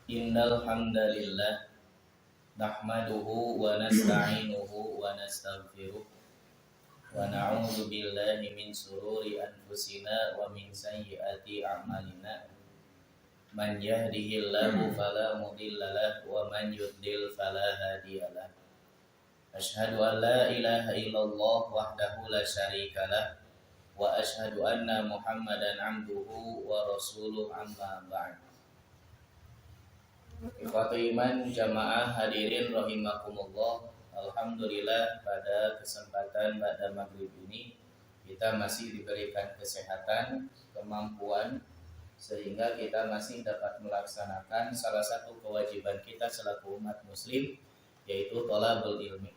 Innal hamdalillah nahmaduhu wa nasta'inuhu wa nastaghfiruh wa na'udzu billahi min sururi anfusina wa min sayyiati a'malina. Man yahdihillahu fala mudhillalah wa man yudlil fala hadiyalah. Asyhadu an la ilaha illallah wahdahu la syarikalah wa asyhadu anna Muhammadan 'abduhu wa rasuluh amma ba'd. Ikhwatu iman jamaah hadirin rahimakumullah. Alhamdulillah pada kesempatan pada maghrib ini kita masih diberikan kesehatan, kemampuan sehingga kita masih dapat melaksanakan salah satu kewajiban kita selaku umat muslim, yaitu thalabul ilmi.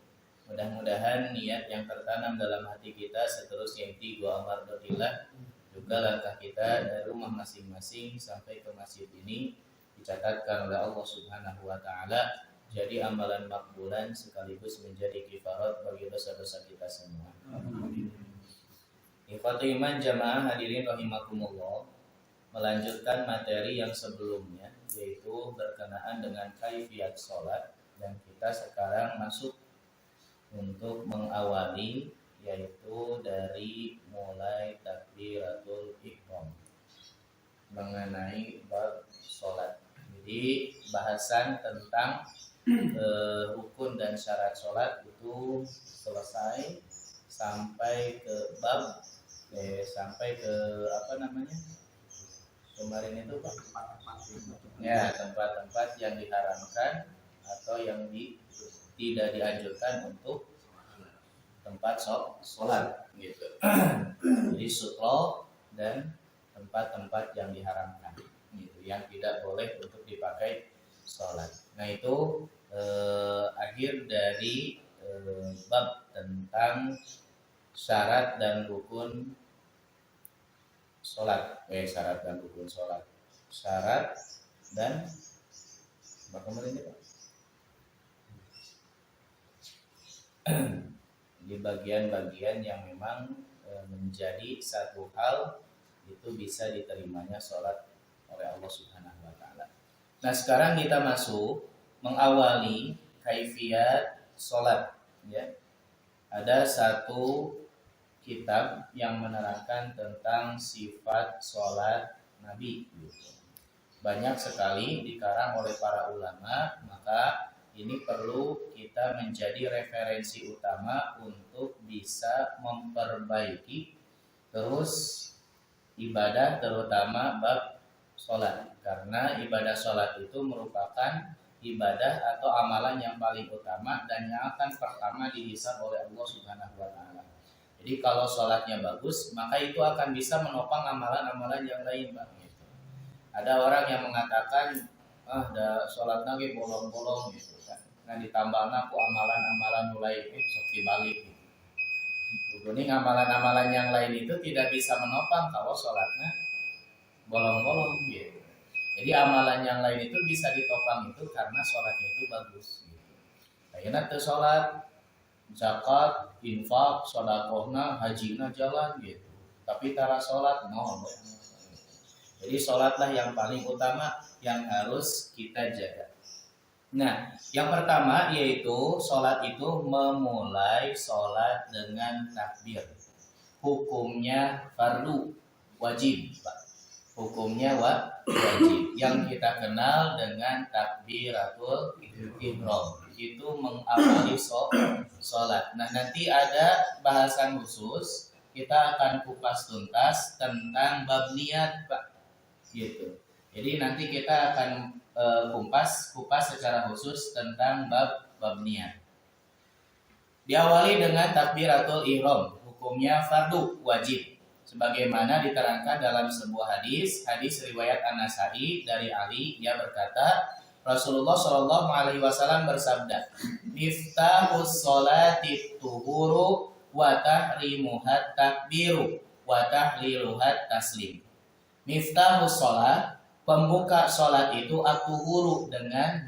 Mudah-mudahan niat yang tertanam dalam hati kita seterusnya dua amardillah, juga langkah kita dari rumah masing-masing sampai ke masjid ini dicatatkan oleh Allah Subhanahu wa taala jadi amalan makbulan sekaligus menjadi kifarat bagi dosa-dosa kita semua. Ikhwatu iman jamaah hadirin rahimakumullah, melanjutkan materi yang sebelumnya yaitu berkenaan dengan kaifiyat salat, dan kita sekarang masuk untuk mengawali yaitu dari mulai takbiratul ihram mengenai bab salat. Jadi bahasan tentang rukun dan syarat sholat itu selesai sampai ke bab sampai ke kemarin itu Pak? Ya, tempat-tempat yang diharamkan atau yang tidak dianjurkan untuk tempat sholat gitu. Jadi sutro dan tempat-tempat yang diharamkan gitu, yang tidak boleh untuk dipakai sholat. Nah itu akhir dari bab tentang syarat dan rukun sholat. Syarat dan rukun sholat. Syarat dan bagaimana ini Pak? Di bagian-bagian yang memang menjadi satu hal itu bisa diterimanya sholat oleh Allah Subhanahu wa taala. Nah, sekarang kita masuk mengawali kaifiyat sholat ya. Ada satu kitab yang menerangkan tentang sifat sholat Nabi. Banyak sekali dikarang oleh para ulama, maka ini perlu kita menjadi referensi utama untuk bisa memperbaiki terus ibadah, terutama bab sholat, karena ibadah sholat itu merupakan ibadah atau amalan yang paling utama dan yang akan pertama dihisab oleh Allah Subhanahu wa taala. Jadi kalau sholatnya bagus, maka itu akan bisa menopang amalan-amalan yang lain, Pak. Ada orang yang mengatakan, ada sholat lagi bolong-bolong gitu kan. Nah ditambahnya aku amalan-amalan mulai sok dibalik. Ini amalan-amalan yang lain itu tidak bisa menopang kalau sholatnya bolong-bolong gitu. Jadi amalan yang lain itu bisa ditopang itu karena sholatnya itu bagus gitu. Kayaknya tuh sholat, zakat, infak, sodakohna, hajina jalan gitu. Tapi cara sholat no. Jadi sholatlah yang paling utama yang harus kita jaga. Nah, yang pertama yaitu sholat itu memulai sholat dengan takbir. Hukumnya fardu, wajib, Pak. Hukumnya wajib. Yang kita kenal dengan takbiratul ihram. Itu mengawali sholat. Nah, nanti ada bahasan khusus. Kita akan kupas tuntas tentang bab niat, Pak. Gitu. Jadi nanti kita akan kupas secara khusus tentang bab niat. Diawali dengan takbiratul ihram, hukumnya fardu, wajib. Sebagaimana diterangkan dalam sebuah hadis riwayat An-Nasa'i dari Ali, dia berkata, Rasulullah Shallallahu alaihi wasallam bersabda, "Miftahus sholati tuhuru wa tahrimuhat takbiru wa tahliluhat taslim." Miftahus sholat, pembuka sholat itu at-tuhuru, dengan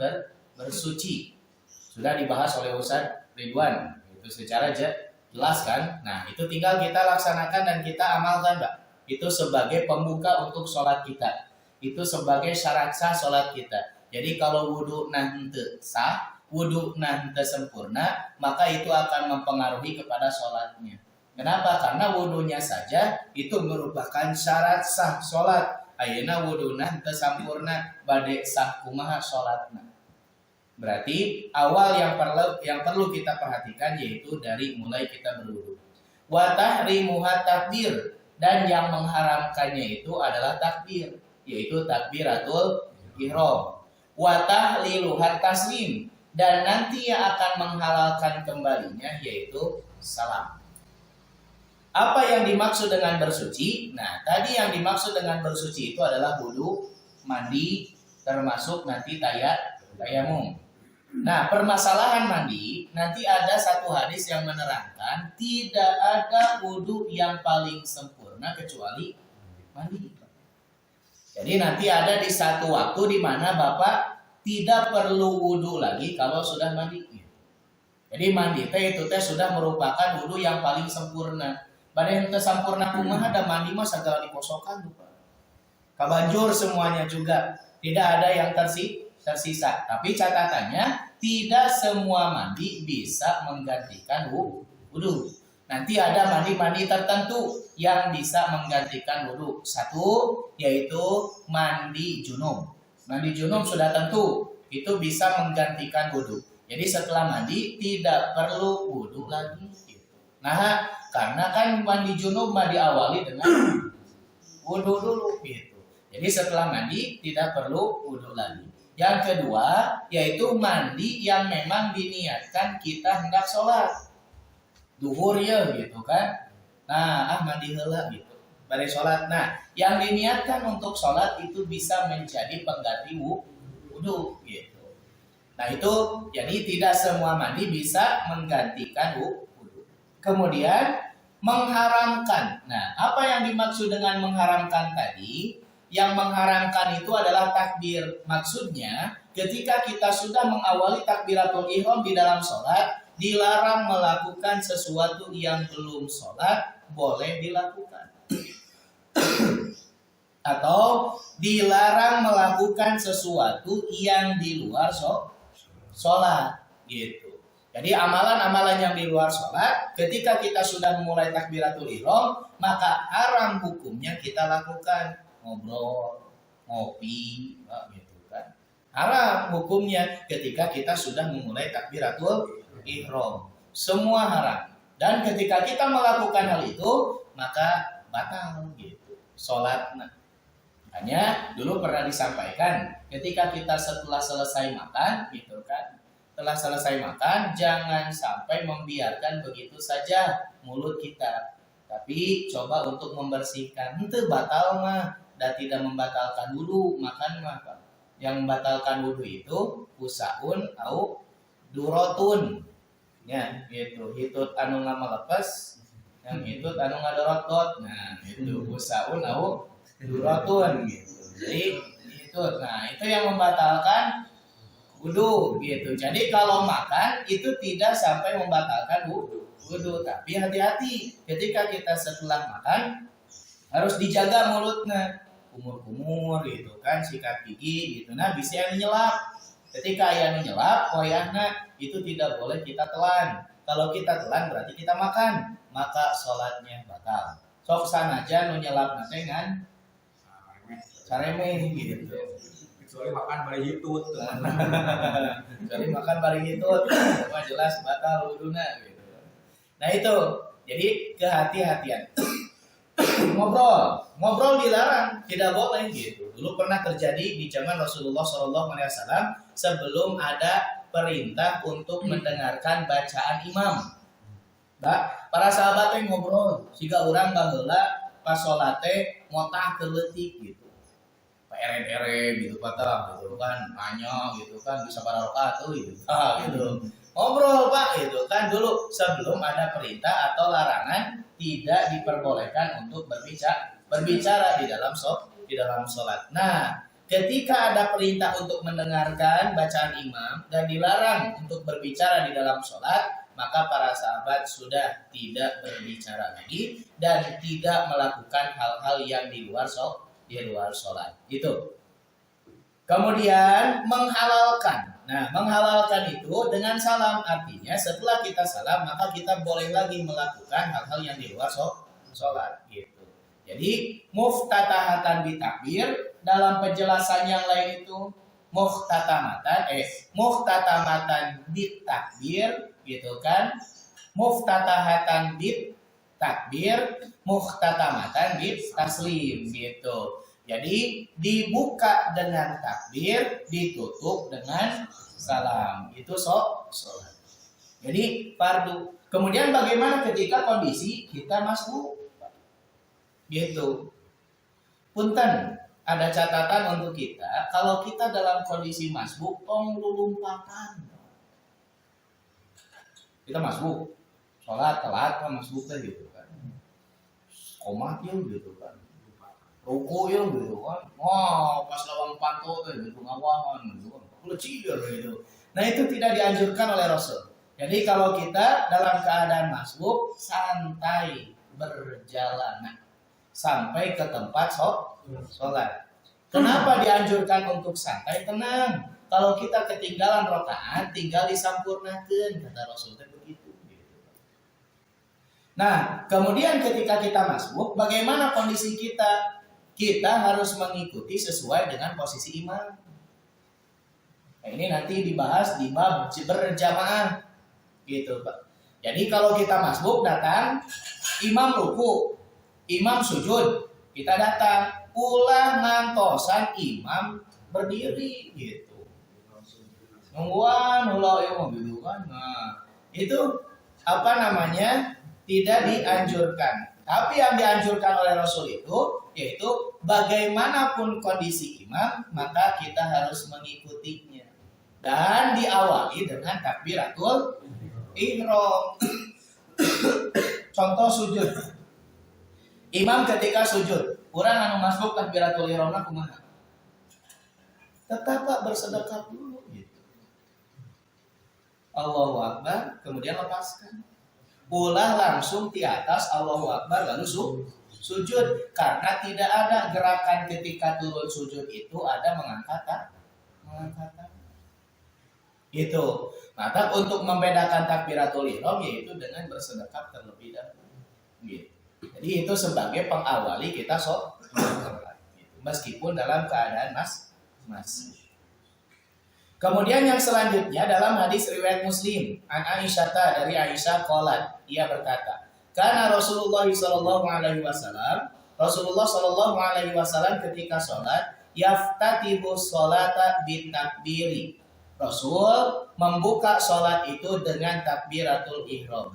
bersuci. Sudah dibahas oleh Ustaz Ridwan, itu secara jelas kan. Nah itu tinggal kita laksanakan dan kita amalkan, Pak. Itu sebagai pembuka untuk sholat kita. Itu sebagai syarat sah sholat kita. Jadi kalau wudhu henteu sah, wudhu henteu sempurna, maka itu akan mempengaruhi kepada sholatnya. Kenapa? Karena wudhunya saja itu merupakan syarat sah sholat. Ayeuna wudhuna henteu sampurna, bade sah kumaha sholatna. Berarti awal yang perlu kita perhatikan yaitu dari mulai kita berwudu. Wa tahrimuha takbir, dan yang mengharamkannya itu adalah takbir, yaitu takbiratul ihram. Wa tahliluha taslim, dan nanti yang akan menghalalkan kembalinya yaitu salam. Apa yang dimaksud dengan bersuci? Nah, tadi yang dimaksud dengan bersuci itu adalah wudu, mandi, termasuk nanti tayamum. Nah, permasalahan mandi, nanti ada satu hadis yang menerangkan tidak ada wudu yang paling sempurna kecuali mandi. Jadi nanti ada di satu waktu di mana Bapak tidak perlu wudu lagi kalau sudah mandi. Jadi mandi itu sudah merupakan wudu yang paling sempurna. Badai henteu sampurna kumaha da mandi mah sagala dikosokan lupa. Kabanjur semuanya juga, tidak ada yang tersisa. Tapi catatannya tidak semua mandi bisa menggantikan wudu. Nanti ada mandi-mandi tertentu yang bisa menggantikan wudu. Satu yaitu mandi junub. Mandi junub sudah tentu itu bisa menggantikan wudu. Jadi setelah mandi tidak perlu wudu lagi. Nah, karena kan mandi junub diawali dengan wudu dulu gitu. Jadi setelah mandi tidak perlu wudu lagi. Yang kedua yaitu mandi yang memang diniatkan kita hendak sholat. Duhur ya gitu kan. Nah, mandi heula gitu. Bari sholat. Nah, yang diniatkan untuk sholat itu bisa menjadi pengganti wudu gitu. Nah, itu jadi tidak semua mandi bisa menggantikan wudu. Kemudian mengharamkan. Nah, apa yang dimaksud dengan mengharamkan tadi? Yang mengharamkan itu adalah takbir. Maksudnya, ketika kita sudah mengawali takbiratul ihram di dalam sholat, dilarang melakukan sesuatu yang belum sholat, boleh dilakukan. Atau dilarang melakukan sesuatu yang di luar sholat. Gitu. Jadi amalan-amalan yang di luar sholat, ketika kita sudah memulai takbiratul ihram, maka haram hukumnya kita lakukan. Ngobrol, ngopi, gitu kan. Haram hukumnya ketika kita sudah memulai takbiratul ihram. Semua haram. Dan ketika kita melakukan hal itu, maka batal gitu sholatnya. Hanya dulu pernah disampaikan, ketika kita setelah selesai makan, gitu kan. Setelah selesai makan, jangan sampai membiarkan begitu saja mulut kita. Tapi coba untuk membersihkan. Itu batal mah, dan tidak membatalkan wudu. Makan mah, yang membatalkan wudu itu usaun au durotun. Ya, gitu. Hitut anu ngamalepas, yang hitut anu ngadorotot. Nah, itu usaun au durotun gitu. Jadi itu, nah itu yang membatalkan wudu gitu. Jadi kalau makan itu tidak sampai membatalkan wudu, tapi hati-hati ketika kita setelah makan harus dijaga mulutnya, kumur-kumur gitu kan, sikat gigi gitu. Nah, bisa yang nyelap. Ketika yang nyelap, koyahna itu tidak boleh kita telan. Kalau kita telan berarti kita makan, maka sholatnya batal. Sok sanaja nu nyelap nanti kan saremeh gitu. Kecuali makan bari hitut. Kecuali makan bari hitut, mah jelas batal wuduna gitu. Nah itu, jadi kehati-hatian. Ngobrol dilarang, tidak boleh gitu. Dulu pernah terjadi di zaman Rasulullah SAW sebelum ada perintah untuk mendengarkan bacaan imam. Nah, para sahabat yang ngobrol, siga urang baheula pas salat teh ngotah keleutik gitu. Ere-ere gitu patah gitu kan, nanya gitu kan, bisa pada rakaat tuh gitu. Gitu. Ngobrol Pak gitu kan, dulu sebelum ada perintah atau larangan tidak diperbolehkan untuk berbicara di dalam sholat. Nah, ketika ada perintah untuk mendengarkan bacaan imam dan dilarang untuk berbicara di dalam sholat, maka para sahabat sudah tidak berbicara lagi dan tidak melakukan hal-hal yang di luar sholat. Itu. Kemudian menghalalkan. Nah, menghalalkan itu dengan salam. Artinya setelah kita salam, maka kita boleh lagi melakukan hal-hal yang di luar sholat. Gitu. Jadi, muftatahatan bitakbir, dalam penjelasan yang lain itu, muftatamatan bitakbir, gitu kan. Muftatahatan bitakbir, muftatamatan bitaslim, gitu. Jadi dibuka dengan takbir, ditutup dengan salam. Itu sholat. Jadi fardu. Kemudian bagaimana ketika kondisi kita masuk? Gitu. Punten, ada catatan untuk kita. Kalau kita dalam kondisi masbuk, tong lulumpatan. Kita masbuk, sholat telat kan masbuk gitu kan. Komat gitu kan. Ruku ya gitu kan, wah pas lawang panto tuh gitu ngawangan gitu kan, lecir gitu. Nah itu tidak dianjurkan oleh Rasul. Jadi kalau kita dalam keadaan masbuk, santai berjalan sampai ke tempat sholat. Kenapa dianjurkan untuk santai? Tenang. Kalau kita ketinggalan rakaat, tinggal disampurnakan, kata Rasul begitu. Nah, kemudian ketika kita masbuk, bagaimana kondisi kita? Kita harus mengikuti sesuai dengan posisi imam. Nah, ini nanti dibahas di bab berjamaah, gitu Pak. Jadi kalau kita masbuk datang, imam ruku, imam sujud, kita datang, ulah ngantosan imam berdiri, gitu. Nungguan ulah imam gitu kan. Nah, itu apa namanya? Tidak dianjurkan. Tapi yang dianjurkan oleh Rasul itu yaitu bagaimanapun kondisi imam, maka kita harus mengikutinya. Dan diawali dengan takbiratul ihram. Contoh sujud. Imam ketika sujud, urang anu masbuk takbiratul ihramna kumaha? Tetap Pak bersedekap dulu gitu. Allahu Akbar, kemudian lepaskan. Ulah langsung di atas Allahu Akbar lalu sujud, karena tidak ada gerakan ketika turun sujud itu ada mengangkat gitu. Maka untuk membedakan takbiratul ihram yaitu dengan bersedekap terlebih dahulu gitu. Jadi itu sebagai pengawali kita sholat gitu. Meskipun dalam keadaan masih. Kemudian yang selanjutnya dalam hadis riwayat Muslim, an Aisyah dari Aisyah qalat, ia berkata, karena Rasulullah sallallahu alaihi wasallam ketika sholat yaftatihu sholata bitakbiri. Rasul membuka sholat itu dengan takbiratul ihram.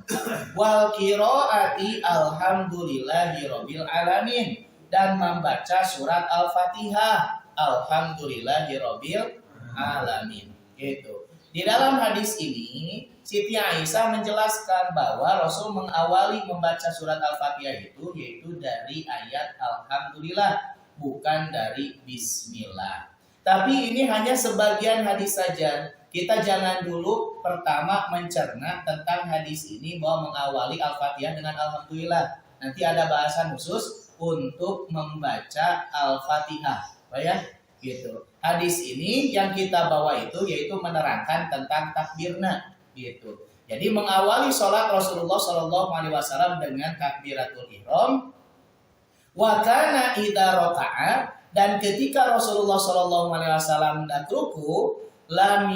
Wal qiraati alhamdulillahi rabbil alamin, dan membaca surat Al-Fatihah alhamdulillahi rabbil alamin. Gitu. Di dalam hadis ini Siti Aisyah menjelaskan bahwa Rasul mengawali membaca surat Al-Fatihah itu yaitu dari ayat Alhamdulillah, bukan dari Bismillah. Tapi ini hanya sebagian hadis saja. Kita jangan dulu pertama mencerna tentang hadis ini bahwa mengawali Al-Fatihah dengan Alhamdulillah. Nanti ada bahasan khusus untuk membaca Al-Fatihah. Ya? Gitu. Hadis ini yang kita bawa itu yaitu menerangkan tentang takbirna, gitu. Jadi mengawali sholat Rasulullah Shallallahu Alaihi Wasallam dengan takbiratul ihram. Wa kana idza raka'a, dan ketika Rasulullah Shallallahu Alaihi Wasallam ruku, lam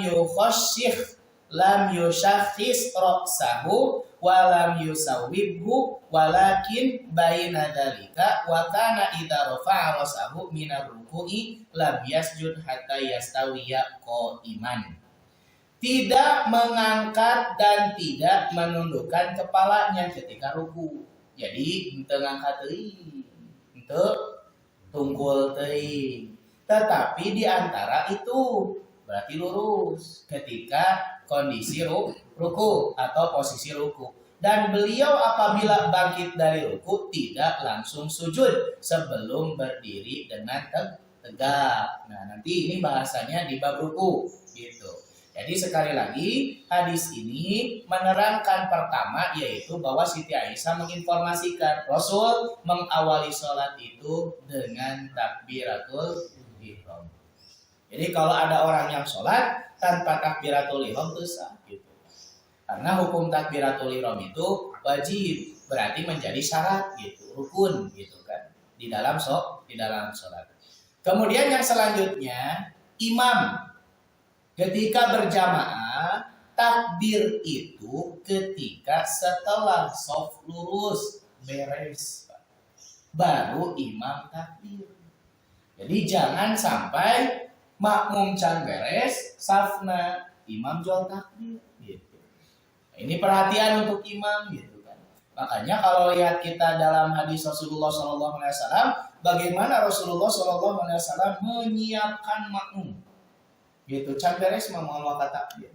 yushakhis ra'sahu wa lam yusawwibhu walakin baina dalika wa kana idza rafa'a ra'sahu minar ruku'i lam yasjud hatta yastawiya qa'iman. Tidak mengangkat dan tidak menundukkan kepalanya ketika ruku. Jadi henteu ngangkat teuing, henteu tunggul teuing. Tetapi di antara itu berarti lurus ketika kondisi ruku atau posisi ruku. Dan beliau apabila bangkit dari ruku tidak langsung sujud sebelum berdiri dengan tegak. Nah, nanti ini bahasanya di bab ruku gitu. Jadi sekali lagi hadis ini menerangkan pertama yaitu bahwa Siti Aisyah menginformasikan Rasul mengawali sholat itu dengan takbiratul ihram. Jadi kalau ada orang yang sholat tanpa takbiratul ihram itu sah gitu. Karena hukum takbiratul ihram itu wajib, berarti menjadi syarat gitu, rukun gitu kan di dalam sholat. Kemudian yang selanjutnya, imam ketika berjamaah takbir itu ketika setelah shaf lurus beres baru imam takbir. Jadi jangan sampai makmum can beres safna imam jual takbir gitu. Ini perhatian untuk imam gitu kan. Makanya kalau lihat kita dalam hadis Rasulullah SAW, bagaimana Rasulullah SAW menyiapkan makmum gitu, can beres mau takbir.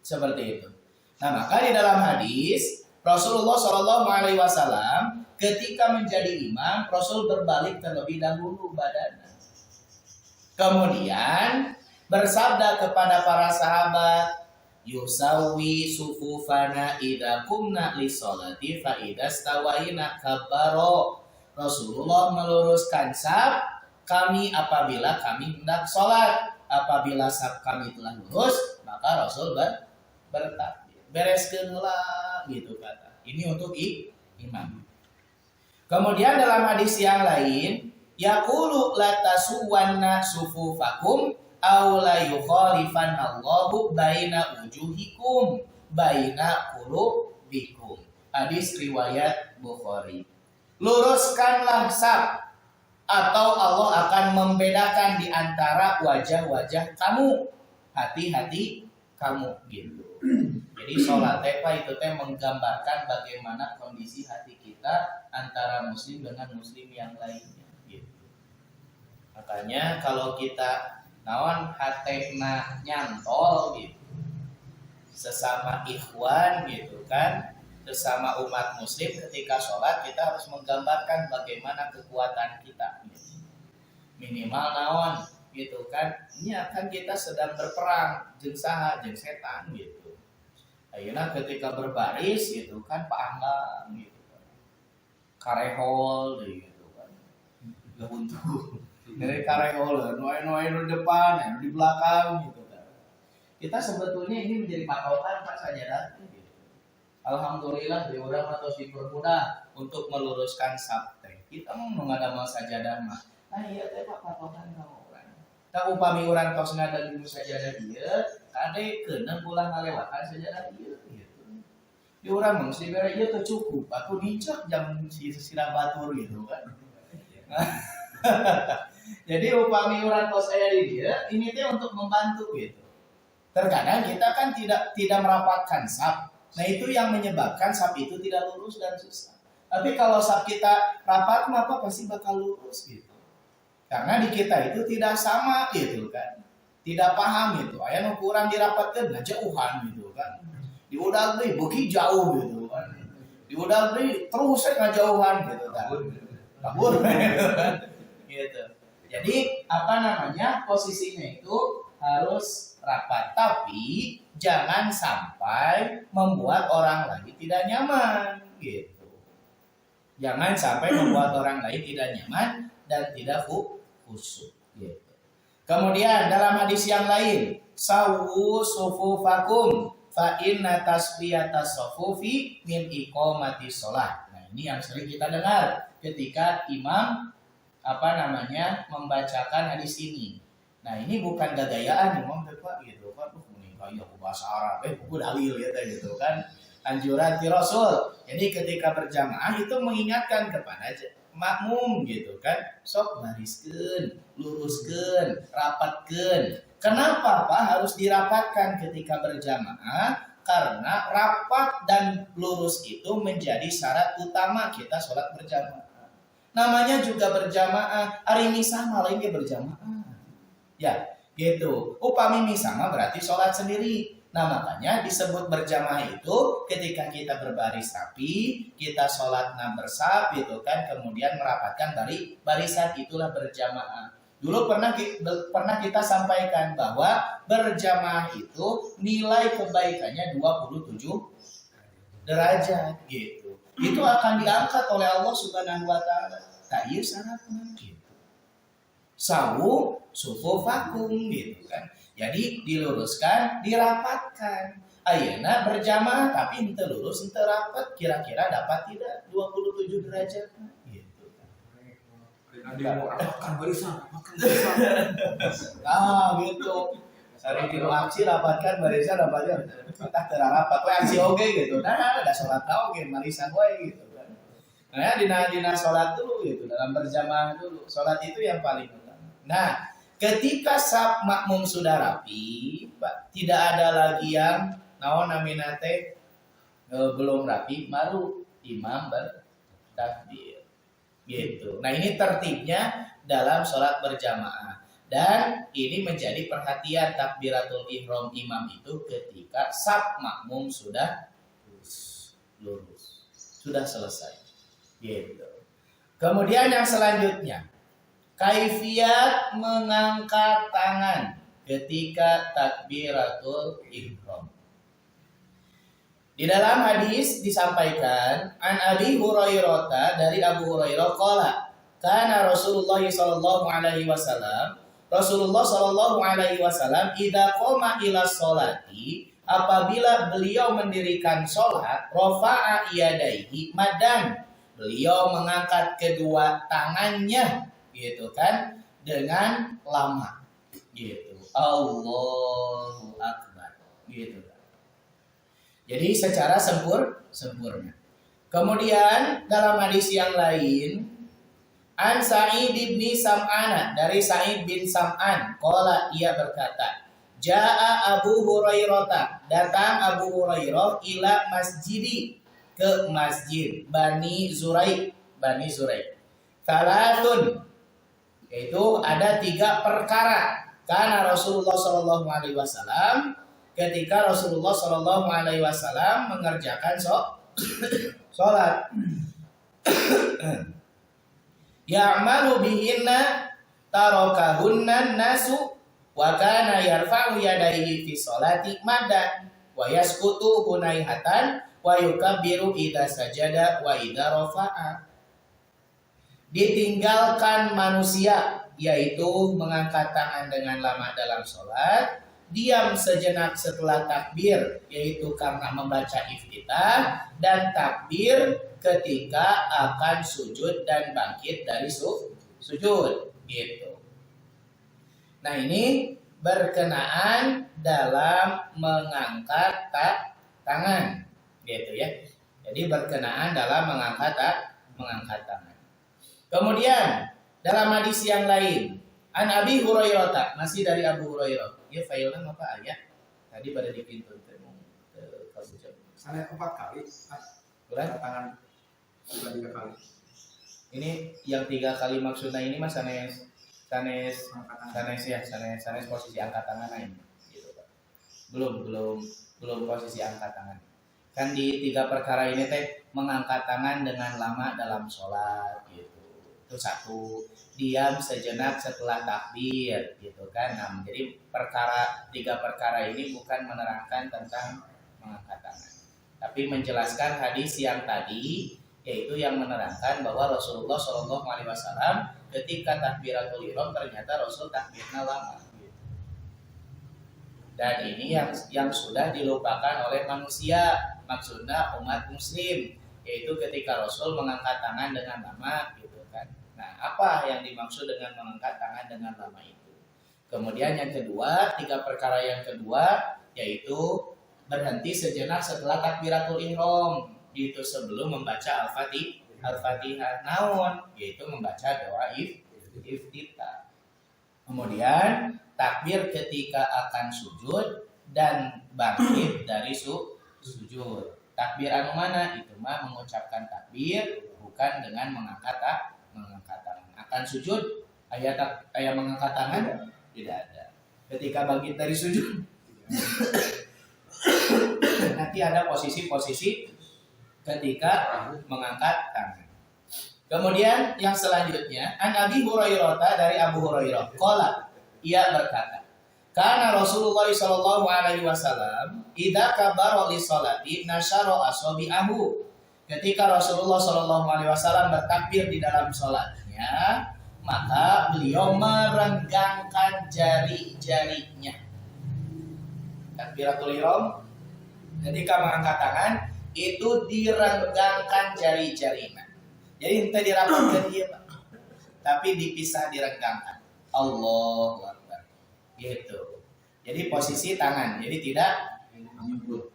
Seperti itu. Nah, maka di dalam hadis Rasulullah SAW ketika menjadi imam, Rasul berbalik terlebih dahulu badannya. Kemudian bersabda kepada para sahabat, yusawi sufufana idza qumna lis-sholati fa idza stawaina kabbaro. Rasulullah meluruskan saf kami apabila kami hendak sholat. Apabila saf kami telah lurus, maka Rasul bertakbir. Bereskeun heula gitu kata. Ini untuk imam. Kemudian dalam hadis yang lain, yaqulu la tasuwanna sufufakum aw la yukhalifan Allahu baina wujuhikum baina qulubikum. Hadis riwayat Bukhari. Luruskanlah saf atau Allah akan membedakan di antara wajah-wajah kamu, hati-hati kamu gitu. Jadi sholat itu menggambarkan bagaimana kondisi hati kita antara muslim dengan muslim yang lainnya gitu. Makanya kalau kita nawan hatena nyantol gitu, sesama ikhwan gitu kan, sesama umat muslim ketika sholat kita harus menggambarkan bagaimana kekuatan kita gitu. Minimal naon gitu kan, ini akan kita sedang berperang jeung saha jeung setan gitu. Ayeuna ketika berbaris gitu kan paanggang gitu kan, karehol gitu kan, gabuntu dari karehol noe-noe di depan di belakang gitu kan. Kita sebetulnya ini menjadi patokan Pak sajadah gitu. Alhamdulillah di urang atau dipermudah untuk meluruskan saf teh. Kita mau ngadamel sajadah mah. Ah iya teh Pak patokan ka urang. Tak upami urang tos ngadang di sajadah ieu, kade keunang pulang ngalewatan sajadah ieu gitu. Di urang mah mesti bere ieu teh cukup. Aku dicek jam sirah batur gitu kan. Jadi upami urang tos aya di dieu, ini teh untuk membantu gitu. Terkadang kita kan tidak merapatkan saf. Nah itu yang menyebabkan saf itu tidak lurus dan susah. Tapi kalau saf kita rapat maka pasti bakal lurus gitu. Karena di kita itu tidak sama gitu kan. Tidak paham gitu. Aya nu kurang dirapatkeun ngajauhan gitu kan. Di udal deui beuki jauh gitu kan. Di udal deui terus ngajauhan gitu kan. Kabur gitu kan. Gitu. Jadi posisinya itu harus rapat, tapi jangan sampai membuat orang lain tidak nyaman gitu. Jangan sampai membuat orang lain tidak nyaman dan tidak khusyuk gitu. Kemudian dalam hadis yang lain, sawu sufufakum fa inna tasfiyatas sufufi min iqamati shalah. Nah, ini yang sering kita dengar ketika imam membacakan hadis ini. Nah, ini bukan gagayaan imam Pak gitu kan. Ya bahasa Arab, buku dalil ya gitu kan, anjuran ti Rasul. Jadi ketika berjamaah itu mengingatkan kepada makmum gitu kan, sok bariskeun, luruskeun, rapatkeun. Kenapa Pak harus dirapatkan ketika berjamaah? Karena rapat dan lurus itu menjadi syarat utama kita sholat berjamaah. Namanya juga berjamaah, hari misah malahnya berjamaah. Ya, gitu. Upami misama berarti sholat sendiri. Nah makanya disebut berjamaah itu ketika kita berbaris rapi, kita sholat bersaf gitu kan, kemudian merapatkan barisan, itulah berjamaah. Dulu pernah kita sampaikan bahwa berjamaah itu nilai kebaikannya 27 derajat gitu. Itu akan diangkat oleh Allah Subhanahu wa taala. Tak iya syaratnya gitu. sawu sufufakum gitu kan. Jadi diluruskan, dirapatkan. Ayeuna berjamaah tapi ente lurus, ente rapat, kira-kira dapat tidak 27 derajat gitu. Nanti mau makan barisan. Gitu. Sari tinu aksi rapatkan barisan rapatnya kita terarapat we aksi oge gitu. Nah, ada salat oge barisan we gitu kan. Nah, dina salat dulu gitu, dalam berjamaah dulu. Salat itu yang paling utama. Nah, ketika saf makmum sudah rapi, Pak, tidak ada lagi yang naon namina teh belum rapi, baru imam bertakbir. Gitu. Nah, ini tertibnya dalam sholat berjamaah. Dan ini menjadi perhatian takbiratul ihram imam itu ketika saf makmum sudah lurus. Sudah selesai. Gitu. Kemudian yang selanjutnya, kaifiyat mengangkat tangan ketika takbiratul ihram. Di dalam hadis disampaikan an Abi Hurairah dari Abu Hurairah qala kana Rasulullah sallallahu alaihi wasallam idza qama ila sholati apabila beliau mendirikan salat rafa'a yadaihi madan beliau mengangkat kedua tangannya gitu kan dengan lama gitu Allahu akbar gitu. Jadi secara sempurna. Kemudian dalam hadis yang lain an Sa'id bin Sam'an dari Sa'id bin Sam'an qala ia berkata jaa Abu Hurairah datang Abu Hurairah ila masjidi ke masjid Bani Zuraik Salatun yaitu ada 3 perkara karena Rasulullah sallallahu alaihi wasallam ketika Rasulullah Shallallahu Alaihi Wasallam mengerjakan sholat, ya'malu bihinna tarakahunna nasu wa kana yarfa'u yadayhi fi sholati madan wa yaskutu hunaihatan wa yukabbiru idza sajada wa idza rafa'a. Ditinggalkan manusia yaitu mengangkat tangan dengan lama dalam sholat, diam sejenak setelah takbir yaitu karena membaca iftitah dan takbir ketika akan sujud dan bangkit dari sujud gitu. Nah, ini berkenaan dalam mengangkat tangan gitu ya. Jadi berkenaan dalam mengangkat tangan. Kemudian dalam hadis yang lain an Abi Hurairah masih dari Abu Hurairah. Ya filenya apa ayat? Tadi pada dipintu temu kabuca. Sana 4 kali. Bulan Tangan 3 kali. Ini yang 3 kali maksudnya ini Mas sanes posisi angkat tangan ini gitu Pak. Belum posisi angkat tangan. Kan di 3 perkara ini teh mengangkat tangan dengan lama dalam sholat gitu. Itu 1. Diam sejenak setelah takbir gitu kan. Nah, jadi 3 perkara ini bukan menerangkan tentang mengangkat tangan, tapi menjelaskan hadis yang tadi yaitu yang menerangkan bahwa Rasulullah Shallallahu Alaihi Wasallam ketika takbiratul ihram ternyata Rasul takbirnya lama gitu. Dan ini yang sudah dilupakan oleh manusia, maksudnya umat muslim, yaitu ketika Rasul mengangkat tangan dengan lama gitu kan. Nah, apa yang dimaksud dengan mengangkat tangan dengan lama itu? Kemudian yang kedua, 3 perkara yang kedua yaitu berhenti sejenak setelah takbiratul ihram, itu sebelum membaca Al-Fatihah naon, yaitu membaca doa iftitah. Kemudian takbir ketika akan sujud dan bangkit dari sujud. Takbir anu mana? Itu mah mengucapkan takbir bukan dengan mengangkat tangan. Akan sujud ayat mengangkat tangan tidak ada. Ketika bangkit dari sujud nanti ada posisi-posisi ketika mengangkat tangan. Kemudian yang selanjutnya an Abi Hurairah dari Abu Hurairah qala ia berkata kana Rasulullah sallallahu alaihi wasallam idza kabara li sholati nasyara asabi'ahu. Ketika Rasulullah sallallahu alaihi wasallam bertakbir di dalam salatnya, maka beliau merenggangkan jari-jarinya. Takbiratul ihram ketika mengangkat tangan itu direnggangkan jari-jarinya. Jadi tidak dirapatkan dia, Pak. Tapi dipisah, direnggangkan. Allahu Akbar. Gitu. Jadi posisi tangan. Jadi tidak.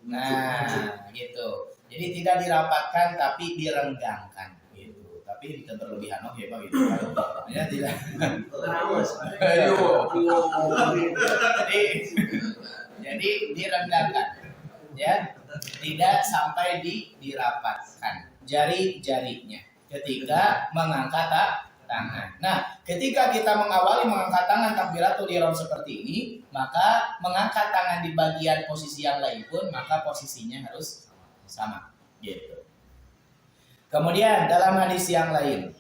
Nah, gitu. Jadi tidak dirapatkan tapi direnggangkan. Gitu. Tapi kita berlebihan, oke Pak. Gitu. Ya tidak. Jadi direnggangkan. Ya, tidak sampai dirapatkan jari-jarinya ketika mengangkat tangan. Nah, ketika kita mengawali mengangkat tangan takbiratul ihram seperti ini, maka mengangkat tangan di bagian posisi yang lain pun maka posisinya harus sama, gitu. Kemudian dalam hadis yang lain,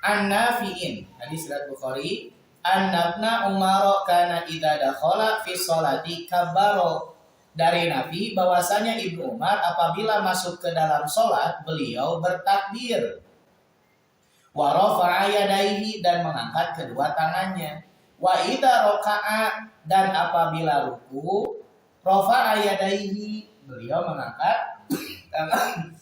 An-Nafi'in, hadis riwayat Bukhari, An-Nabna Umar kana idza dakhala fi sholati kabbara. Dari Nabi bahwasanya Ibnu Umar apabila masuk ke dalam sholat beliau bertakbir. Wa rafa'a yadayhi dan mengangkat kedua tangannya. Wa idza raka'a dan apabila ruku rafa'a yadayhi beliau mengangkat tangan.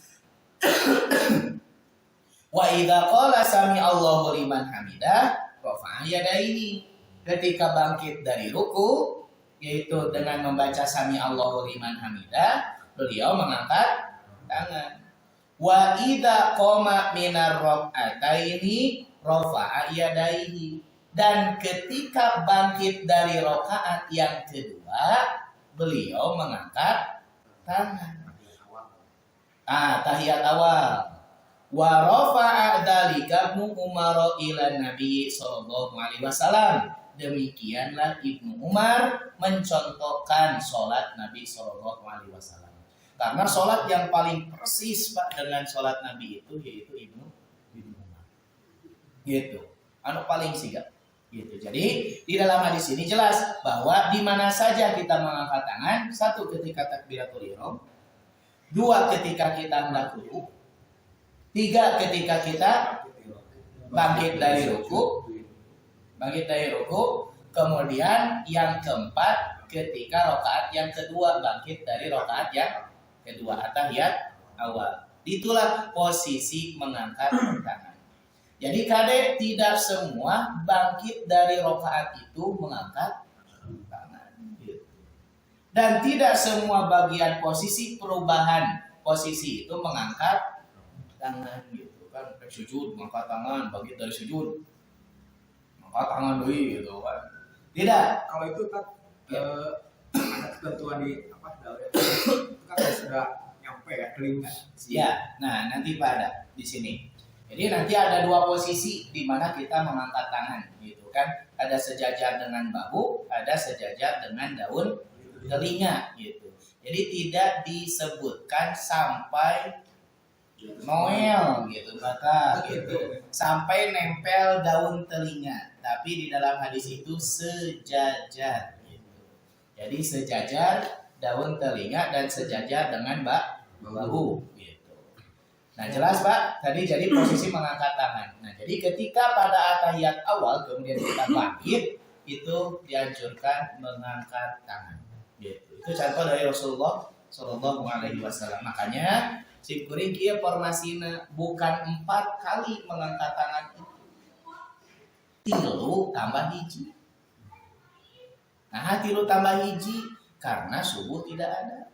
Wa idza qala sami Allahu liman hamidah rafa'a yadayhi. Ketika bangkit dari ruku yaitu dengan membaca sami Allahu liman hamidah, beliau mengangkat tangan. Wa idza qama minar rak'ataini rafa'a yadayhi. Dan ketika bangkit dari rakaat yang kedua, beliau mengangkat tangan. Tahiyat awal. Wa rafa'a dzalika Ibnu Umar ila Nabi sallallahu alaihi wasallam. Demikianlah Ibnu Umar mencontohkan sholat Nabi Shallallahu Alaihi Wasallam. Karena sholat yang paling persis Pak dengan sholat Nabi itu yaitu Ibnu Umar. Gitu. Paling sigap. Gitu. Jadi di dalam hadis ini jelas bahwa di mana saja kita mengangkat tangan, satu ketika takbiratul ihram, dua ketika kita hendak ruku, tiga ketika kita bangkit dari ruku. Kemudian yang keempat ketika rakaat yang kedua bangkit dari rakaat yang kedua tahiyat awal. Itulah posisi mengangkat tangan. Jadi kadek tidak semua bangkit dari rakaat itu mengangkat tangan. Dan tidak semua bagian posisi perubahan posisi itu mengangkat tangan gitu kan. Sujud mengangkat tangan, bangkit dari sujud tangan dulu gitu kan. Tidak. Kalau itu kan ada ketentuan di dalam itu kan sudah nyampe ya telinga. Iya. Nah, nanti Pak ada di sini. Jadi nanti ada dua posisi di mana kita mengangkat tangan gitu kan. Ada sejajar dengan bahu, ada sejajar dengan daun telinga gitu. Jadi tidak disebutkan sampai Noel gitu maka gitu sampai nempel daun telinga, tapi di dalam hadis itu sejajar gitu. Jadi sejajar daun telinga dan sejajar dengan bahu gitu. Nah jelas Pak tadi jadi posisi mengangkat tangan. Nah jadi ketika pada tahiyat awal kemudian kita bangkit itu dianjurkan mengangkat tangan gitu. Itu contoh dari Rasulullah Shallallahu Alaihi Wasallam. Makanya si kuring kieu formasina bukan 4 kali mengangkat tangan itu. 3 tambah hiji. Nah, 3 tambah hiji karena subuh tidak ada.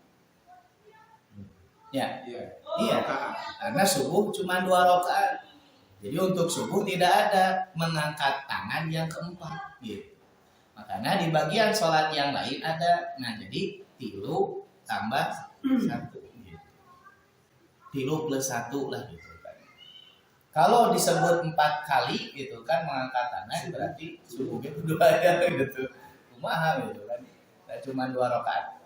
Ya. Iya. Karena subuh cuma 2 rakaat. Jadi untuk subuh tidak ada mengangkat tangan yang keempat gitu. Makanya di bagian sholat yang lain ada. Nah, jadi 3 tambah 1. 3 plus 1 lah gitu kan. Kalau disebut 4 kali gitu kan mengangkat tangan berarti subuhnya 2 ya gitu. Kumaha gitu kan. Nah, cuma 2 rakaat.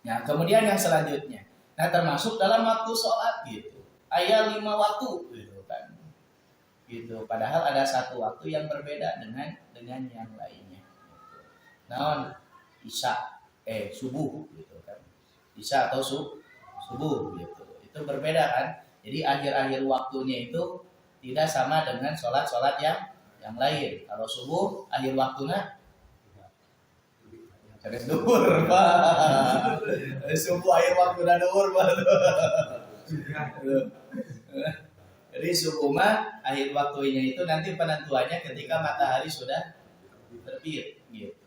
Nah, kemudian yang selanjutnya. Nah, termasuk dalam waktu sholat gitu. Aya 5 waktu gitu kan. Gitu. Padahal ada 1 waktu yang berbeda dengan yang lainnya. Gitu. Naon isya subuh gitu kan. Isya atau subuh gitu. Itu berbeda kan. Jadi akhir-akhir waktunya itu tidak sama dengan sholat-sholat yang yang lain. Kalau subuh akhir waktunya cari duhur, Pak. Subuh akhir waktunya duhur, Pak. Jadi subuh mah akhir waktunya itu nanti penentuannya ketika matahari sudah terbit gitu.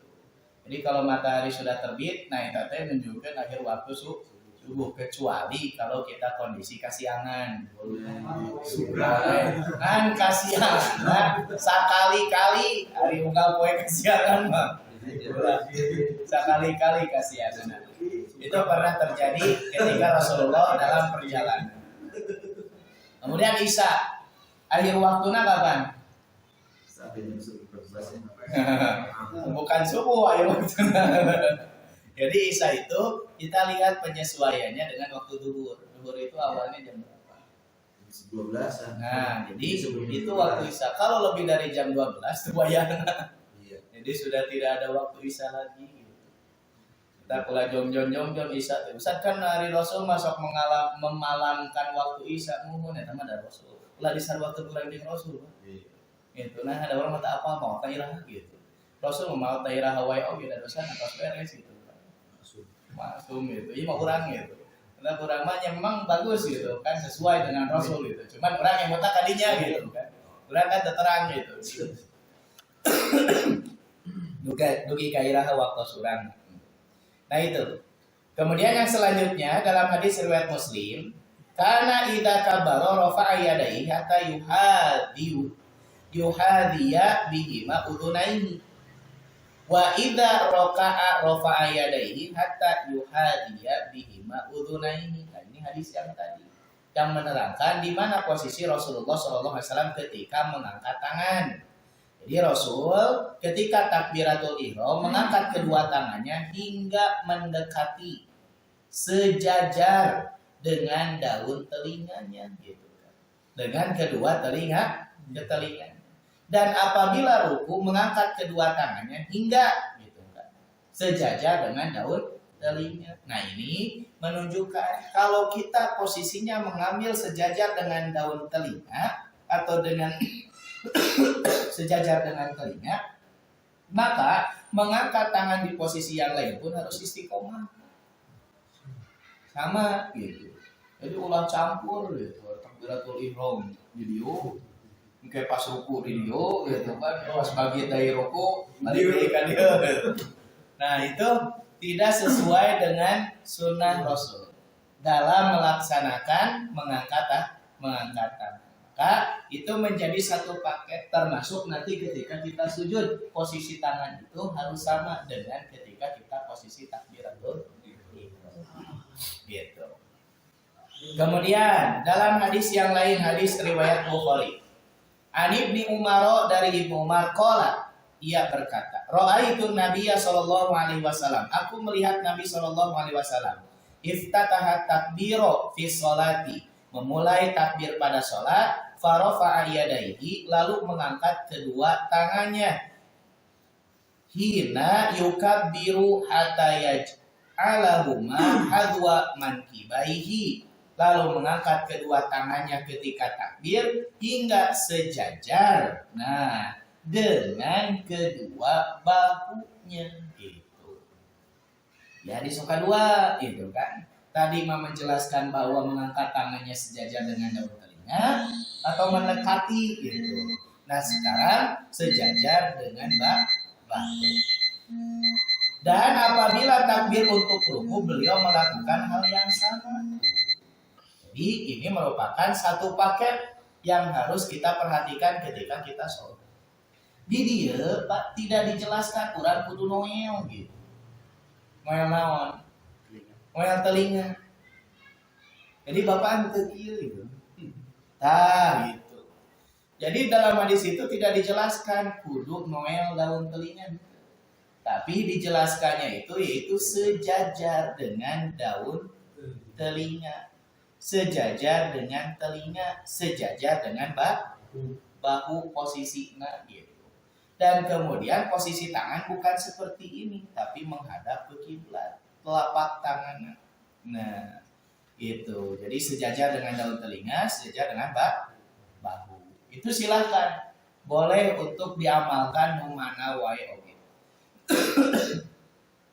Jadi kalau matahari sudah terbit, nah itu teh menunjukkan akhir waktu subuh, kecuali kalau kita kondisi kasiangan. Kan kasiangan sekali-kali hari unggal poe kasiangan mah. Sekali-kali kasiangan. Itu pernah terjadi ketika Rasulullah dalam perjalanan. Kemudian Isya, akhir waktunya kapan? Bukan subuh akhir waktunya. Jadi Isya itu kita lihat penyesuaiannya dengan waktu duhur. Duhur itu awalnya jam berapa? 12-an. Nah, jadi itu waktu Isya. Kalau lebih dari jam 12 itu bayang. Jadi sudah tidak ada waktu Isya lagi. Kita pula jom Isya. Ustaz kan hari Rasul masuk memalangkan waktu Isya muhun ya teman dari Rasul. Ulah disar waktu kurang di Rasul. Gitu. Nah ada orang mata apa mau tairah gitu. Rasul mau tairah Hawaii oke dan dosa atas beres gitu. Masum gitu. Iya mau kurang gitu. Karena kurang mah memang bagus gitu kan sesuai dengan Rasul gitu. Cuman orang yang mau kadinya gitu kan. Kurang kan terang gitu. Dugi kairah waktu surang. Nah itu. Kemudian yang selanjutnya dalam hadis riwayat Muslim, karena idza kabara rafa'a yadayhi hatta yuhadiya bihima udunaihi. Wa idza raka'a rafa'a yadayhi hatta yuhadiya bihima udunaihi. Nah, ini hadis yang tadi yang menerangkan di mana posisi Rasulullah SAW ketika mengangkat tangan. Jadi Rasul ketika takbiratul ihram mengangkat kedua tangannya hingga mendekati sejajar dengan daun telinganya gitu kan. Dengan kedua telinga. Dan apabila ruku mengangkat kedua tangannya hingga gitu kan sejajar dengan daun telinga. Nah, ini menunjukkan kalau kita posisinya mengambil sejajar dengan daun telinga atau dengan sejajar dengan telinga, maka mengangkat tangan di posisi yang lain pun harus istiqomah. Sama gitu. Jadi ulah campur gitu. Takbiratul ihram video, kayak pas ruku video gitu kan, pas bagi dari ruku balik kan dia. Nah, itu tidak sesuai dengan sunnah Rasul dalam melaksanakan mengangkat tangan. Maka itu menjadi satu paket termasuk nanti ketika kita sujud posisi tangan itu harus sama dengan ketika kita posisi takbiratul ihram. Gitu. Kemudian dalam hadis yang lain, hadis riwayat Bukhari, An Ibnu Umar dari Ibnu Umar qala, ia berkata, ra'aitu Nabiyya sallallahu alaihi wasallam, aku melihat Nabi sallallahu alaihi wasallam, iftataha takbiro fi sholati, memulai takbir pada salat, farafa'a yadaihi, lalu mengangkat kedua tangannya, hina yukabbiru hatta yaj'alahuma hadwa mankibaihi, lalu mengangkat kedua tangannya ketika takbir hingga sejajar dengan kedua bahunya gitu. Ya di suka dua itu kan. Tadi Imam menjelaskan bahwa mengangkat tangannya sejajar dengan daun telinga atau mendekati gitu. Nah sekarang sejajar dengan bahu. Dan apabila takbir untuk ruku beliau melakukan hal yang sama. Jadi ini merupakan satu paket yang harus kita perhatikan ketika kita sholat. Di dia Pak tidak dijelaskan urang kudu noel gitu. Noel naon? Noel telinga. Jadi Bapak ente kieu gitu. Tah gitu. Jadi dalam hadis itu tidak dijelaskan kudu noel daun telinga. Tapi dijelaskannya itu yaitu sejajar dengan daun telinga. Sejajar dengan telinga, sejajar dengan bahu posisinya gitu. Dan kemudian posisi tangan bukan seperti ini, tapi menghadap ke kiblat, telapak tangannya. Nah, itu. Jadi sejajar dengan daun telinga, sejajar dengan bahu. Itu silakan boleh untuk diamalkan numana wae oge.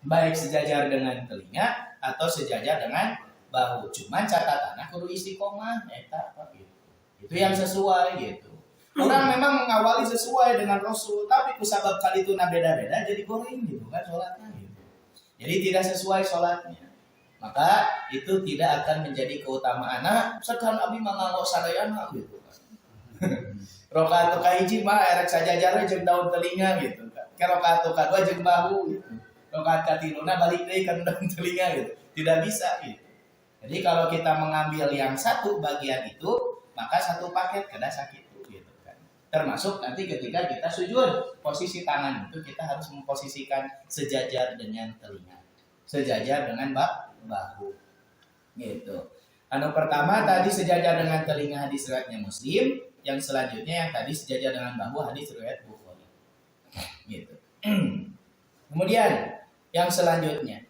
Baik sejajar dengan telinga atau sejajar dengan bahu. Cuman catatannya kudu istiqomah eta gitu. Itu yang sesuai gitu. Orang memang mengawali sesuai dengan Rasul, tapi kusabab kali itu beda-beda jadi goreng gitu kan sholatnya gitu. Jadi tidak sesuai sholatnya. Maka itu tidak akan menjadi keutamaan. Nah, sekarang abi manganggo sadayana gitu kan. Rokaat kahiji mah erek sajajarna jeung daun telinga gitu kan. Ke rokaat kadua jeung bahu gitu. Rokaat katiluna balik deui ka daun telinga gitu. Tidak bisa gitu. Jadi kalau kita mengambil yang satu bagian itu, maka satu paket kena sakit gitu kan. Termasuk nanti ketika kita sujud, posisi tangan itu kita harus memposisikan sejajar dengan telinga, sejajar dengan bahu. Gitu. Anu pertama tadi sejajar dengan telinga hadis riwayatnya Muslim, yang selanjutnya yang tadi sejajar dengan bahu hadis riwayat Bukhari. Gitu. Kemudian yang selanjutnya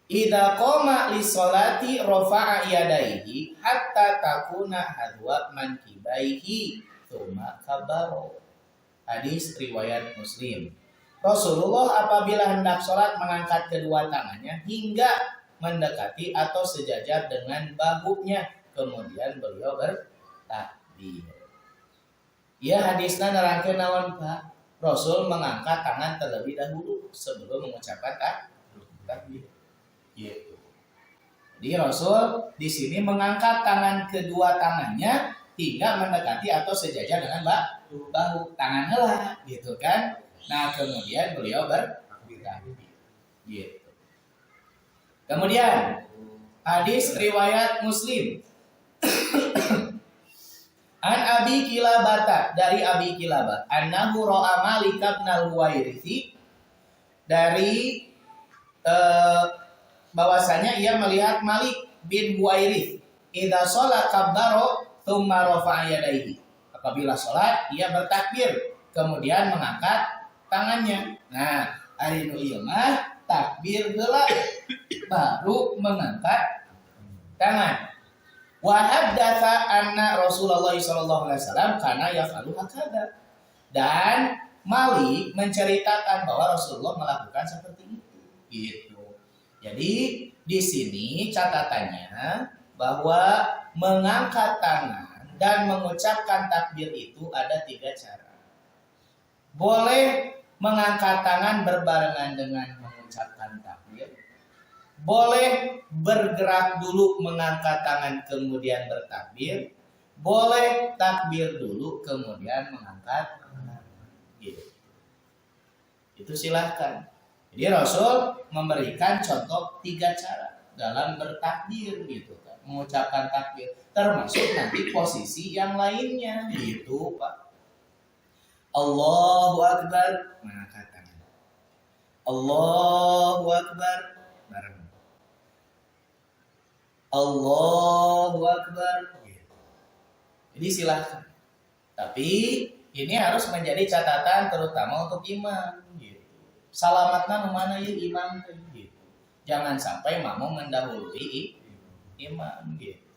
idza qama li sholati rafa'a yadayhi hatta takuna hadwa mankibaihi tsumma kabbara. Hadis riwayat Muslim. Rasulullah apabila hendak sholat mengangkat kedua tangannya hingga mendekati atau sejajar dengan bahunya, kemudian beliau bertakbir. Ya hadisna nerangkeun naon Pak? Rasul mengangkat tangan terlebih dahulu sebelum mengucapkan takbir. Gitu. Jadi Rasul di sini mengangkat tangan kedua tangannya hingga mendekati atau sejajar dengan bahu, tangan heula gitu kan. Nah, kemudian beliau bertakbir. Gitu. Kemudian hadis riwayat Muslim. An Abi Kilabata, dari Abi Kilabah, annahu ra'a Malik bin al-Huwairithi, dari bahwasanya ia melihat Malik bin Huwairith idza sholat kabbaro tsumma rafa'a yadayhi. Apabila sholat ia bertakbir kemudian mengangkat tangannya. Nah, ari nu ieu mah takbir heula baru mengangkat tangan. Wa haddatsa anna Rasulullah sallallahu alaihi wasallam kana yaf'alu hakadha. Dan Malik menceritakan bahwa Rasulullah melakukan seperti itu. Gitu. Jadi di sini catatannya bahwa mengangkat tangan dan mengucapkan takbir itu ada 3 cara. Boleh mengangkat tangan berbarengan dengan mengucapkan takbir. Boleh bergerak dulu mengangkat tangan kemudian bertakbir. Boleh takbir dulu kemudian mengangkat tangan. Gitu. Itu silahkan. Jadi Rasul memberikan contoh 3 cara dalam bertakbir gitu kan, mengucapkan takbir, termasuk nanti posisi yang lainnya gitu Pak. Allahu Akbar, mengangkat tangan. Allahu Akbar, bareng. Allahu Akbar. Gitu. Jadi silahkan. Tapi ini harus menjadi catatan terutama untuk imam. Gitu. Salamatna nu mana ieu imam teh gitu. Jangan sampai makmum mendahului imam gitu.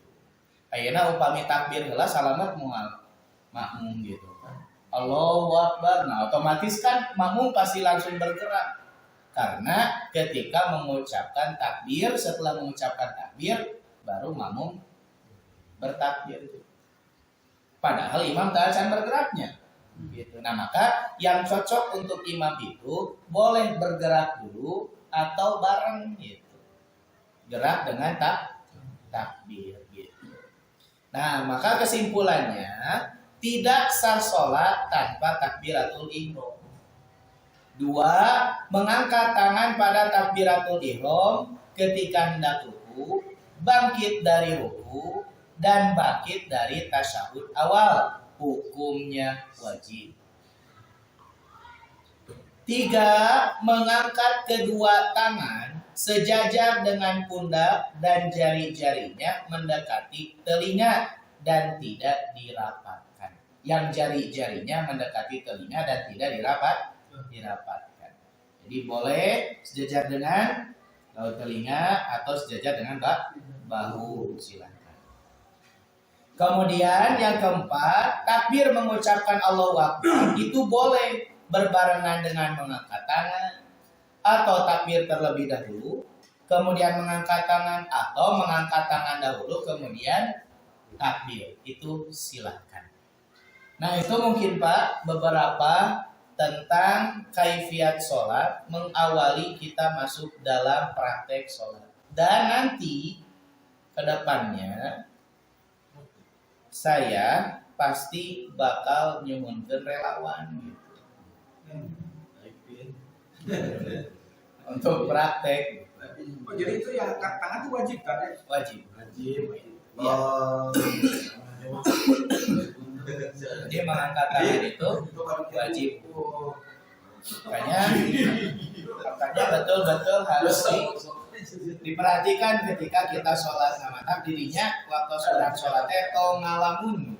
Ayeuna upami takbir heula salamat moal makmum gitu kan. Allahu Akbar. Nah, otomatis kan makmum pasti langsung bergerak. Karena ketika mengucapkan takbir, setelah mengucapkan takbir baru makmum bertakbir. Padahal imam tak akan bergeraknya. Gitu. Nah, maka yang cocok untuk imam itu boleh bergerak dulu atau bareng gitu. Gerak dengan takbir gitu. Nah, maka kesimpulannya tidak sah sholat tanpa takbiratul ihram. 2, mengangkat tangan pada takbiratul ihram ketika hendak ruku, bangkit dari ruku dan bangkit dari tasyahud awal. Hukumnya wajib. 3, mengangkat kedua tangan sejajar dengan pundak dan jari-jarinya mendekati telinga dan tidak dirapatkan. Yang jari-jarinya mendekati telinga dan tidak dirapatkan. Jadi boleh sejajar dengan telinga atau sejajar dengan bahu, silakan. Kemudian yang keempat, takbir mengucapkan Allahu Akbar itu boleh berbarengan dengan mengangkat tangan atau takbir terlebih dahulu, kemudian mengangkat tangan atau mengangkat tangan dahulu kemudian takbir. Itu silakan. Nah, itu mungkin Pak beberapa tentang kaifiat sholat mengawali kita masuk dalam praktek sholat. Dan nanti ke depannya saya pasti bakal nyumunkeun relawan gitu. Untuk praktek. Oh, jadi itu yang angkat tangan itu wajib kan ya? Wajib. Iya. Jadi mengangkat tangan itu wajib. Makanya betul-betul harus diperhatikan ketika kita sholat sama dirinya waktu sholatnya tong ngalamun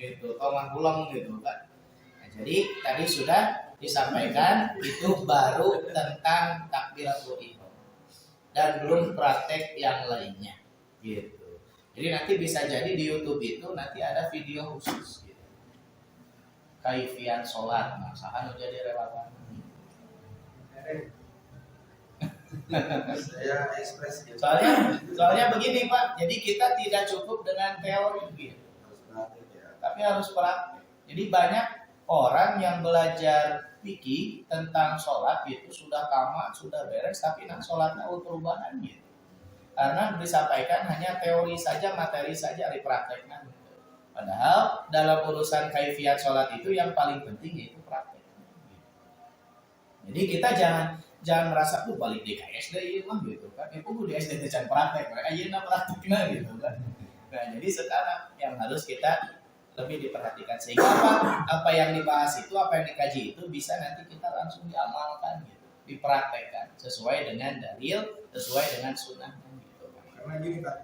gitu, tong ngulung gitu kan. Nah, jadi tadi sudah disampaikan itu baru tentang takbiratul ihram dan belum praktek yang lainnya gitu. Jadi nanti bisa jadi di YouTube itu nanti ada video khusus gitu. Kaifiat sholat, masakan jadi relawan. Saya ekspres gitu. Soalnya begini Pak, jadi kita tidak cukup dengan teori gitu, Harus praktek ya. tapi harus praktek. Jadi banyak orang yang belajar fikih tentang sholat gitu sudah tamat, sudah beres, tapi nah sholatnya perubahan gitu. Karena disampaikan hanya teori saja, materi saja dipraktekkan. Padahal dalam urusan kaifiat sholat itu yang paling penting yaitu praktek. Jadi kita jangan merasa tuh balik di KSD mah gitu kan. Itu di SD jangan praktek, ayeuna praktekna gitu kan. Nah, jadi sekarang yang harus kita lebih diperhatikan sehingga apa yang dibahas itu, apa yang dikaji itu bisa nanti kita langsung diamalkan gitu, dipraktekkan sesuai dengan dalil, sesuai dengan sunnah gitu. Karena gini kan,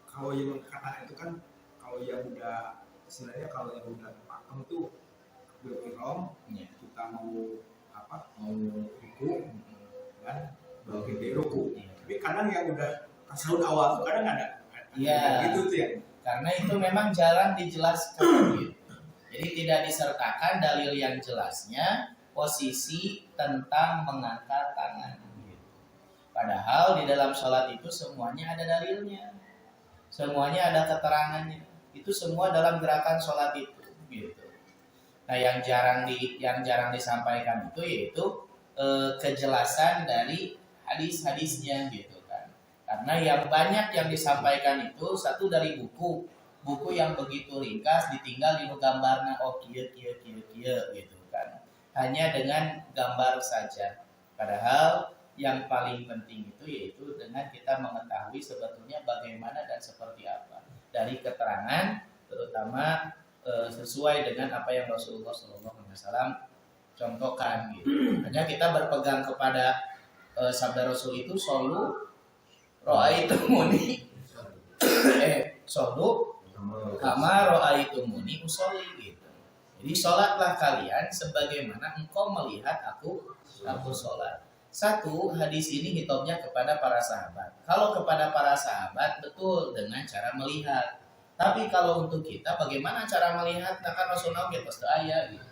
kalau yang kata itu kan kalau yang udah sebenarnya kalau yang udah pakem tuh berihram, Ya. kita mau ruku kan bagi di ruku. Ya. Tapi kadang yang udah tasawuf awal tuh kadang ada Iya. gitu tuh ya. Karena itu memang jarang dijelaskan gitu. Jadi tidak disertakan dalil yang jelasnya posisi tentang mengangkat tangan gitu. Padahal di dalam sholat itu semuanya ada dalilnya, semuanya ada keterangannya. Itu semua dalam gerakan sholat itu gitu. Nah, yang jarang disampaikan itu yaitu kejelasan dari hadis-hadisnya gitu kan. Karena yang banyak yang disampaikan itu satu dari buku yang begitu ringkas ditinggal di gambarna kieu gitu kan. Hanya dengan gambar saja. Padahal yang paling penting itu yaitu dengan kita mengetahui sebetulnya bagaimana dan seperti apa dari keterangan terutama sesuai dengan apa yang Rasulullah SAW contohkan gitu. Hanya kita berpegang kepada sabda Rasul itu solu ro'aitumuni solu kama ro'aitumuni usolli gitu. Jadi sholatlah kalian sebagaimana engkau melihat aku sholat. Satu, hadis ini hitobnya kepada para sahabat. Kalau kepada para sahabat betul dengan cara melihat. Tapi kalau untuk kita bagaimana cara melihat? Nah, kan Rasulullah kita ayat gitu.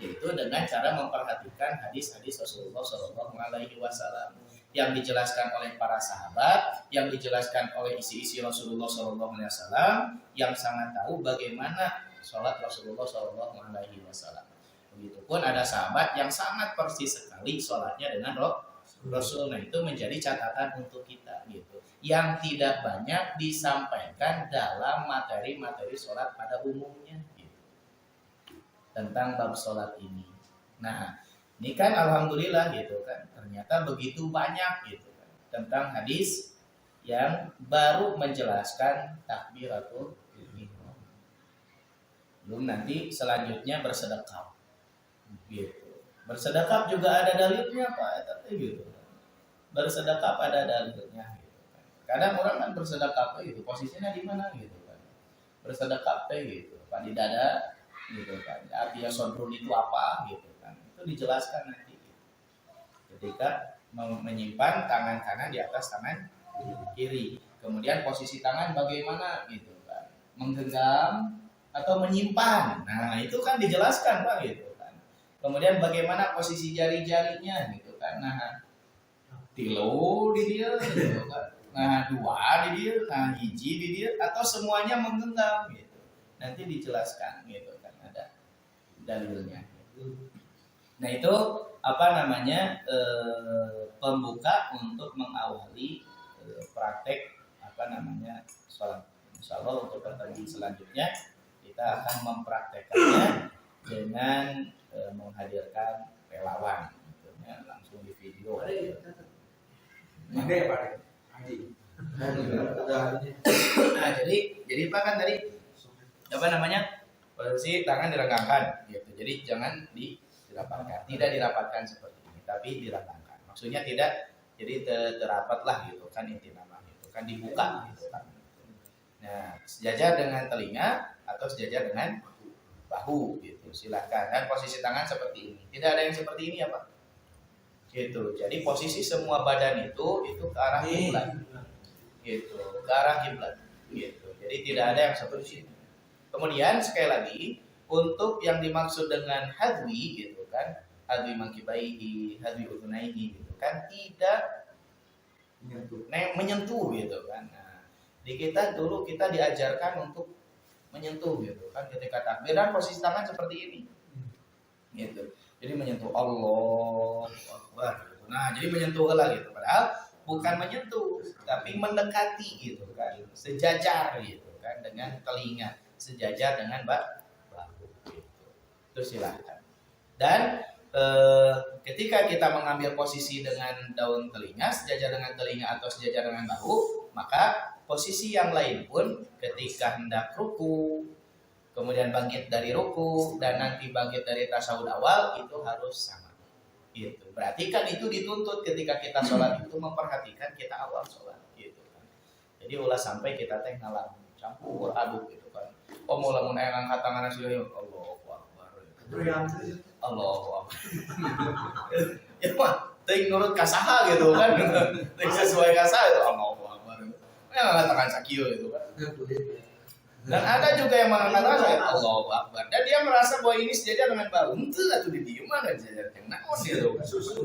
Yaitu dengan cara memperhatikan hadis-hadis Rasulullah SAW yang dijelaskan oleh para sahabat, yang dijelaskan oleh isi-isi Rasulullah SAW, yang sangat tahu bagaimana sholat Rasulullah SAW. Begitupun ada sahabat yang sangat persis sekali sholatnya dengan Rasul. Nah, itu menjadi catatan untuk kita gitu. Yang tidak banyak disampaikan dalam materi-materi sholat pada umumnya gitu. Tentang bab sholat ini. Nah, ini kan alhamdulillah gitu kan. Ternyata begitu banyak gitu kan. Tentang hadis yang baru menjelaskan takbiratul ihram. Belum nanti selanjutnya bersedekah. Gitu. Bersedekap juga ada dalilnya Pak, tapi gitu. Bersedekap ada dalilnya gitu. Kadang orang kan bersedekap gitu, posisinya di mana gitu kan. Bersedekap gitu, Pak di dada gitu kan. Artinya sodrun itu apa gitu kan. Itu dijelaskan nanti. Gitu. Ketika menyimpan tangan kanan di atas tangan kiri. Kemudian posisi tangan bagaimana gitu kan, menggenggam atau menyimpan. Nah itu kan dijelaskan Pak gitu kan. Kemudian bagaimana posisi jari-jarinya gitu kan. Nah tilo di dia gitu kan. Nah dua di dia, nah hiji di dia, atau semuanya menggenggam gitu. Nanti dijelaskan gitu kan, ada dalilnya. Nah itu apa namanya pembuka untuk mengawali praktek apa namanya sholat. Insya Allah untuk pertandingan selanjutnya kita akan mempraktekannya dengan menghadirkan relawan, gitu, ya, langsung di video. Ada ya Pak? Haji. Nah jadi Pak kan tadi apa namanya posisi tangan diregangkan, gitu. Jadi jangan dirapatkan, tidak dirapatkan seperti ini, tapi diregangkan. Maksudnya tidak jadi terapat lah gitu kan, inti nama gitu kan, dibuka gitu kan. Nah sejajar dengan telinga atau sejajar dengan bahu gitu, silakan. Dan posisi tangan seperti ini, tidak ada yang seperti ini ya Pak. Gitu. Jadi posisi semua badan itu ke arah kiblat. Gitu, ke arah kiblat. Gitu. Jadi tidak ada yang seperti ini. Kemudian sekali lagi untuk yang dimaksud dengan hadwi gitu kan, hadwi mangkibaihi, hadwi udunaihi gitu kan, tidak menyentuh gitu kan. Nah, di kita dulu kita diajarkan untuk menyentuh gitu kan, ketika takbir dan posisi tangan seperti ini. Gitu. Jadi menyentuh Allah Akbar gitu. Nah, jadi menyentuh lah gitu. Padahal bukan menyentuh, tapi mendekati gitu kan, sejajar gitu kan dengan telinga, sejajar dengan bahu gitu. Itu silakan. Dan ketika kita mengambil posisi dengan daun telinga, sejajar dengan telinga atau sejajar dengan bahu, maka posisi yang lain pun ketika hendak ruku, kemudian bangkit dari ruku, dan nanti bangkit dari tasawuf awal itu harus sama. Gitu. Berarti kan itu dituntut ketika kita sholat itu memperhatikan kita awal sholat. Gitu kan. Jadi ulah sampai kita teh ngalam campur aduk gitu kan. Oh mau lamun aya ngangkat tangan sih Allahu Akbar. Allahu Akbar. Ya mah teuing nurut ka saha gitu kan. Teuing sesuai ka saha itu Allahu Akbar. Ya ngangkat tangan sakieu gitu kan. Dan ada juga yang mengatakan Allahu Akbar, dan dia merasa bahwa ini sejajar dengan bahu. Itu atau di diem mana sejajar dengan naon gitu. Susu.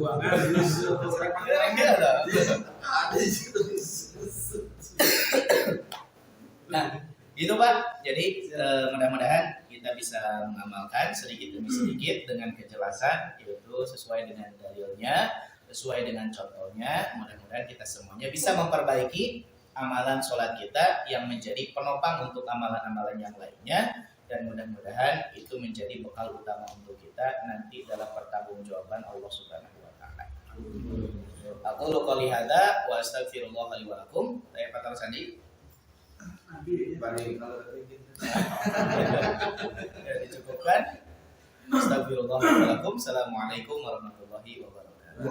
Nah, itu Pak. Jadi mudah-mudahan kita bisa mengamalkan sedikit demi sedikit dengan kejelasan, yaitu sesuai dengan dalilnya, sesuai dengan contohnya. Mudah-mudahan kita semuanya bisa memperbaiki amalan sholat kita yang menjadi penopang untuk amalan-amalan yang lainnya, dan mudah-mudahan itu menjadi bekal utama untuk kita nanti dalam pertanggungjawaban Allah Subhanahu wa taala. Aku qouli hadza wa astaghfirullah li wa lakum. Saya Pak Sandi. Ya, dicukupkan. Astaghfirullah li wa lakum. Assalamualaikum warahmatullahi wabarakatuh.